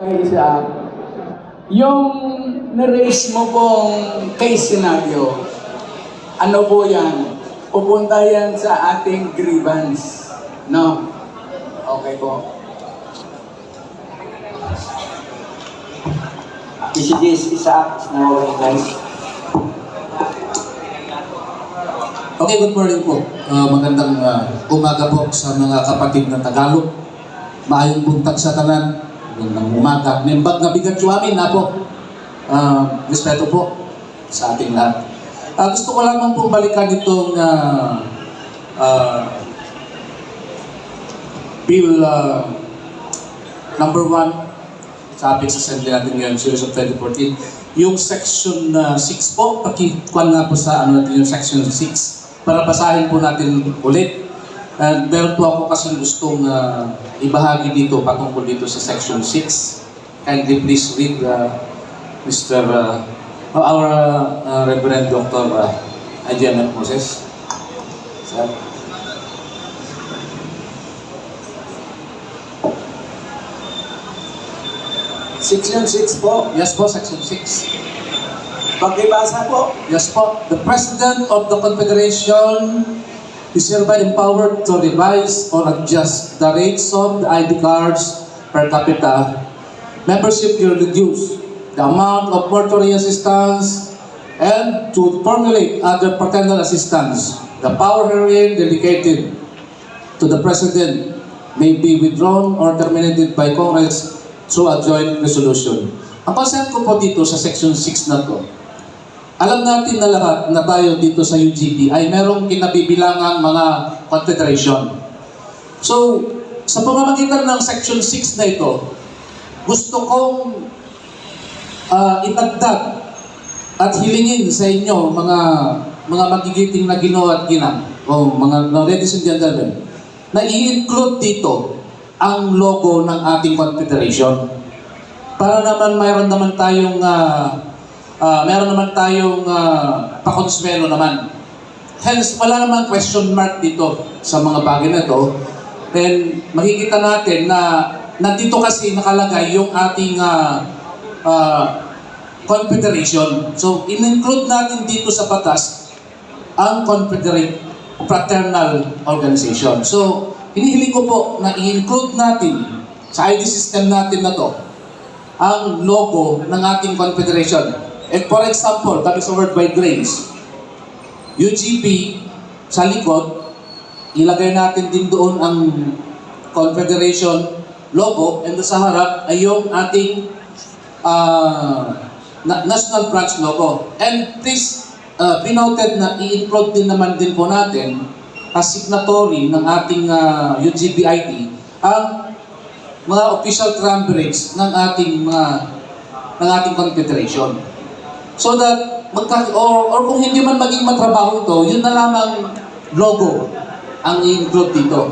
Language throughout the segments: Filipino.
Isa, yung na-raise mo pong case scenario, ano po yan? Pupunta yan sa ating grievance. No? Okay po. Messages isa now recognized. Okay, good morning po. Magandang umaga po sa mga kapatid na Tagalog. Maayong buntag sa tanan. Magandang umaga. Nimbag na bigat yung amin na po. Respeto po sa ating lahat. Gusto ko lamang po balikan itong Bill number 1 sa ating assembly natin ngayon, series of 2014. Yung section 6 po, pakikuan nga po sa ano natin yung section 6 para basahin po natin ulit. And meron po ako kasi gustong ibahagi dito patungkol dito sa section 6. Kindly please read our Reverend Dr. Adrian Moses. Sir. Section 6 po. Yes po, section 6. Pakibasa po. Yes po. The President of the Confederation is hereby empowered to revise or adjust the rates of the ID cards per capita, membership will reduce, the amount of mortuary assistance, and to formulate other paternal assistance. The power herein delegated to the President may be withdrawn or terminated by Congress through a joint resolution. Ang concept ko po dito sa section 6 na to, alam natin na lahat na tayo dito sa UGP ay merong kinabibilangang mga confederation. So, sa pamamagitan ng section 6 na ito, gusto kong itagdag at hilingin sa inyo mga magigiting na Ginoo at ginang, o mga ladies and gentlemen, na i-include dito ang logo ng ating confederation. Para naman mayroon naman tayong pakonsuelo naman. Hence, wala naman question mark dito sa mga bagay na ito. And makikita natin na nandito kasi nakalagay yung ating confederation. So, in-include natin dito sa batas ang Confederate Fraternal Organization. So, hinihiling ko po na i-include natin sa ID system natin na to ang logo ng ating confederation. And for example, kami sa Worldwide Grace, UGP sa likod, ilagay natin din doon ang Confederation logo, and sa harap ay yung ating National Branch logo. And please, be noted na i-include din naman din po natin as signatory ng ating UGP ID ang mga official triumvirates ng ating confederation. So that, or kung hindi man maging matrabaho ito, yun na lamang logo ang i-include dito.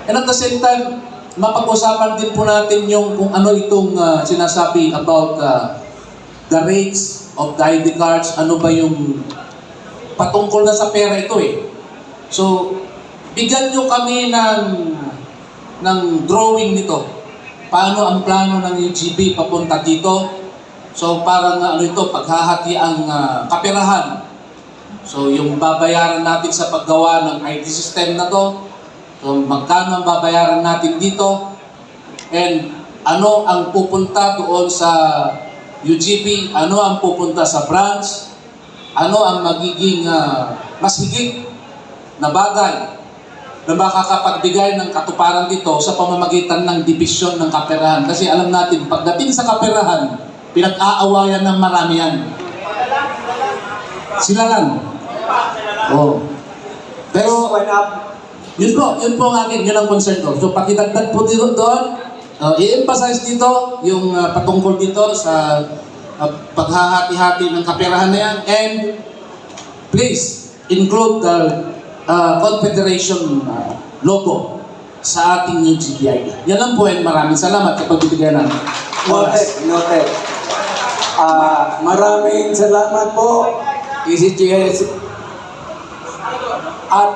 And at the same time, mapag-usapan din po natin yung kung ano itong sinasabi about the rates of the ID cards, ano ba yung patungkol na sa pera ito eh. So, bigyan nyo kami ng drawing nito. Paano ang plano ng UGP papunta dito? So parang paghahati ang kaperahan. So yung babayaran natin sa paggawa ng ID system na to, so magkano ang babayaran natin dito, and ano ang pupunta doon sa UGP, ano ang pupunta sa branch, ano ang magiging mas higit na bagay na makakapagbigay ng katuparan dito sa pamamagitan ng division ng kaperahan. Kasi alam natin, pagdating sa kaperahan, pinag-aawayan ng marami yan. Sila lang. Oh. Pero, yun po ang akin, yun ang concern ko. So, pakidagdag po dito doon, i-emphasize dito yung patungkol dito sa paghahati-hati ng kaperahan na yan. And, please, include the Confederation logo sa ating UGPI. Yan lang po, and maraming salamat kapag bibigyan ng oras. Noted. Maraming salamat po, ECGS. At